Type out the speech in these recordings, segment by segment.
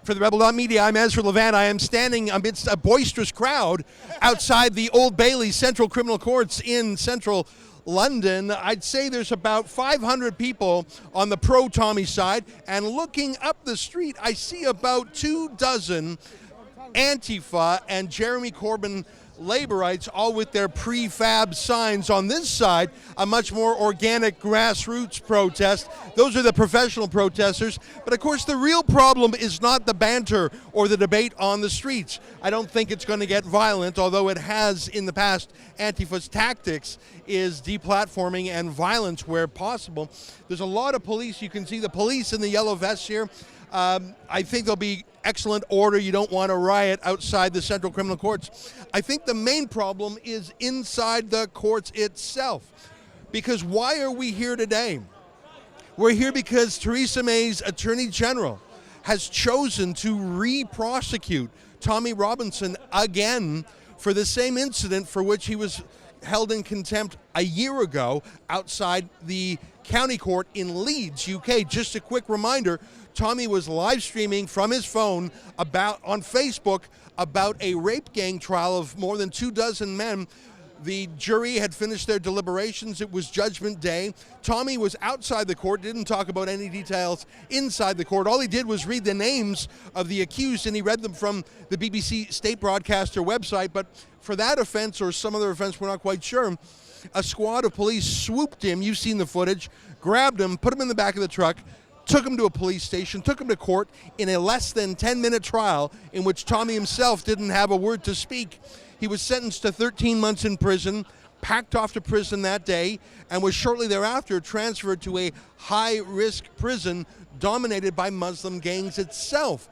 For the Rebel.media, I'm Ezra Levant. I am standing amidst a boisterous crowd outside the Old Bailey Central Criminal Courts in central London. I'd say there's about 500 people on the pro-Tommy side, and looking up the street, I see about 24 Antifa and Jeremy Corbyn Laborites, all with their prefab signs. On this side, a much more organic grassroots protest. Those are the professional protesters. But of course, the real problem is not the banter or the debate on the streets. I don't think it's going to get violent, although it has in the past. Antifa's tactics is deplatforming and violence where possible. There's a lot of police. You can see the police in the yellow vests here. I think there'll be excellent order. You don't want a riot outside the Central Criminal Courts. I think the main problem is inside the courts itself. Because why are we here today? We're here because Theresa May's Attorney General has chosen to re-prosecute Tommy Robinson again for the same incident for which he was held in contempt a year ago outside the county court in Leeds, UK. Just a quick reminder, Tommy was live streaming from his phone on Facebook about a rape gang trial of more than 24 men. The jury had finished their deliberations. It was Judgment Day. Tommy was outside the court, didn't talk about any details inside the court. All he did was read the names of the accused, and he read them from the BBC state broadcaster website. But for that offense, or some other offense, we're not quite sure, a squad of police swooped him, you've seen the footage, grabbed him, put him in the back of the truck, took him to a police station, took him to court in a less than 10-minute trial in which Tommy himself didn't have a word to speak. He was sentenced to 13 months in prison, packed off to prison that day, and was shortly thereafter transferred to a high-risk prison dominated by Muslim gangs itself.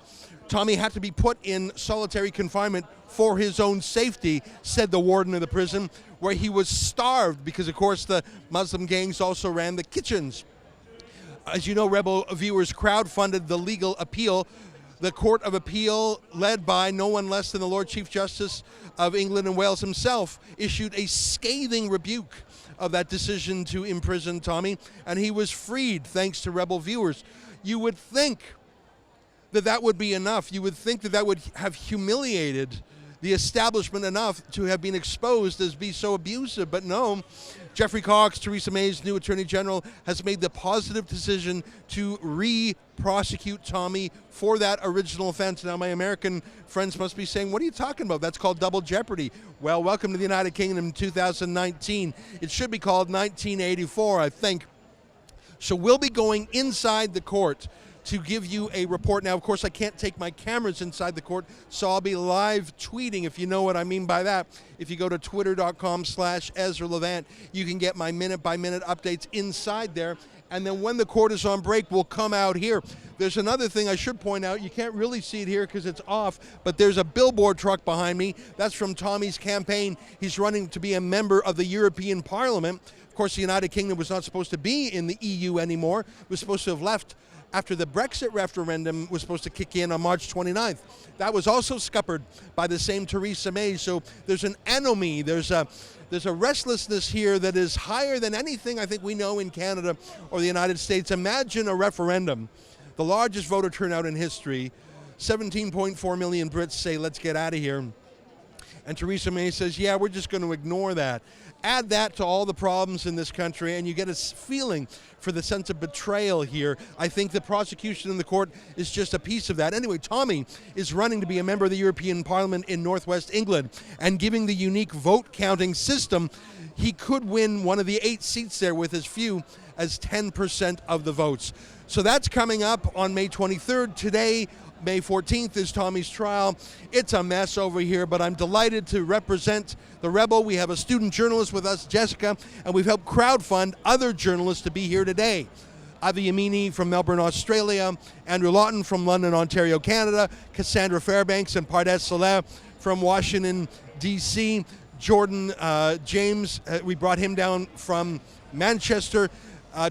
Tommy had to be put in solitary confinement for his own safety, said the warden of the prison, where he was starved because, of course, the Muslim gangs also ran the kitchens. As you know, Rebel viewers crowdfunded the legal appeal. The Court of Appeal, led by no one less than the Lord Chief Justice of England and Wales himself, issued a scathing rebuke of that decision to imprison Tommy, and he was freed thanks to Rebel viewers. You would think that that would be enough. You would think that that would have humiliated the establishment enough to have been exposed as being so abusive, but no. Geoffrey Cox, Theresa May's new Attorney General, has made the positive decision to re-prosecute Tommy for that original offense. Now, my American friends must be saying, what are you talking about? That's called double jeopardy. Well, welcome to the United Kingdom in 2019. It should be called 1984, I think. So we'll be going inside the court to give you a report. Now, of course, I can't take my cameras inside the court, so I'll be live tweeting, if you know what I mean by that. If you go to twitter.com/Ezra Levant, you can get my minute-by-minute updates inside there. And then when the court is on break, we'll come out here. There's another thing I should point out. You can't really see it here because it's off, but there's a billboard truck behind me. That's from Tommy's campaign. He's running to be a member of the European Parliament. Of course, the United Kingdom was not supposed to be in the EU anymore. It was supposed to have left after the Brexit referendum was supposed to kick in on March 29th. That was also scuppered by the same Theresa May. So there's an enemy, there's a restlessness here that is higher than anything I think we know in Canada or the United States. Imagine a referendum, the largest voter turnout in history. 17.4 million Brits say, let's get out of here. And Theresa May says, yeah, we're just going to ignore that. Add that to all the problems in this country, and you get a feeling for the sense of betrayal here. I think the prosecution in the court is just a piece of that. Anyway, Tommy is running to be a member of the European Parliament in Northwest England, and giving the unique vote counting system, he could win one of the 8 seats there with as few as 10% of the votes. So that's coming up on May 23rd. Today, May 14th is Tommy's trial. It's a mess over here, but I'm delighted to represent the Rebel. We have a student journalist with us, Jessica, and we've helped crowdfund other journalists to be here today. Avi Yamini from Melbourne, Australia, Andrew Lawton from London, Ontario, Canada, Cassandra Fairbanks and Pardes Saleh from Washington, D.C., Jordan James, we brought him down from Manchester,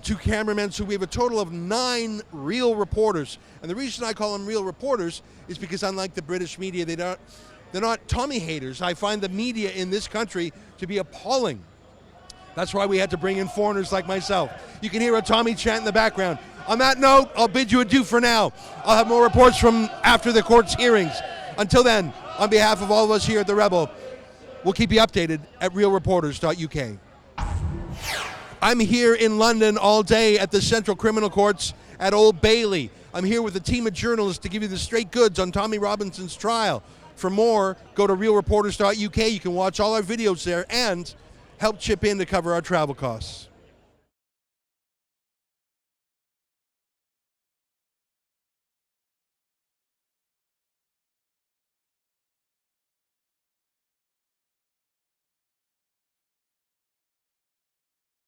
2 cameramen, so we have a total of 9 real reporters. And the reason I call them real reporters is because unlike the British media, they're not Tommy haters. I find the media in this country to be appalling. That's why we had to bring in foreigners like myself. You can hear a Tommy chant in the background. On that note, I'll bid you adieu for now. I'll have more reports from after the court's hearings. Until then, on behalf of all of us here at The Rebel, we'll keep you updated at realreporters.uk. I'm here in London all day at the Central Criminal Courts at Old Bailey. I'm here with a team of journalists to give you the straight goods on Tommy Robinson's trial. For more, go to realreporters.uk. You can watch all our videos there and help chip in to cover our travel costs.